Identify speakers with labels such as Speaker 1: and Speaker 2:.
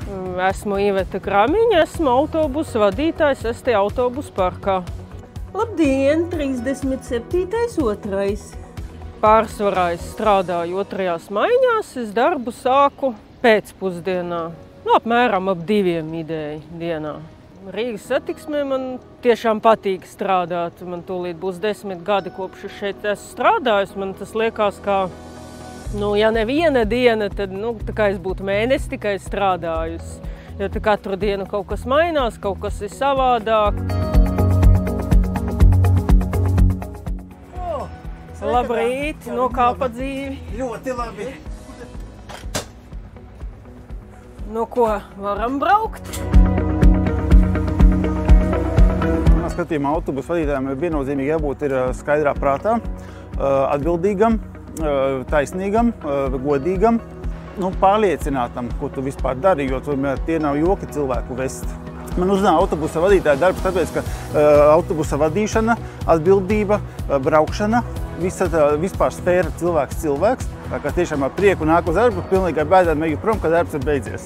Speaker 1: Esmu Iveta Kramiņa, esmu autobusu vadītājs ST autobusu parkā.
Speaker 2: Labdien, 37.2.
Speaker 1: Pārsvarā es strādāju 2. maiņās, es darbu sāku pēcpusdienā, apmēram ap 2 ideju dienā. Rīgas satiksmē man tiešām patīk strādāt. Man tūlīt būs 10 gadi, kopš es šeit esmu strādājis. Man tas liekas, kā, ja neviena diena, tad tā kā es būtu mēnesi tikai strādājusi. Jo katru dienu kaut kas mainās, kaut kas ir savādāk. Labrīt, kā dzīvi?
Speaker 3: Ļoti labi.
Speaker 1: Ko, varam braukt?
Speaker 3: Skatījumā autobusu vadītājiem viennozīmīgi jābūt skaidrā prātā, atbildīgam, taisnīgam, godīgam, pārliecinātam, ko tu vispār dari, jo tie nav joki cilvēku vest. Man uzzināja autobusa vadītāja darbs, tāpēc, ka autobusa vadīšana, atbildība, braukšana, vispār sfēra cilvēks. Tā kā tiešām ar prieku nāk uz darbu, pilnīgi ar bēdām eju prom, kad darbs ir beidzies.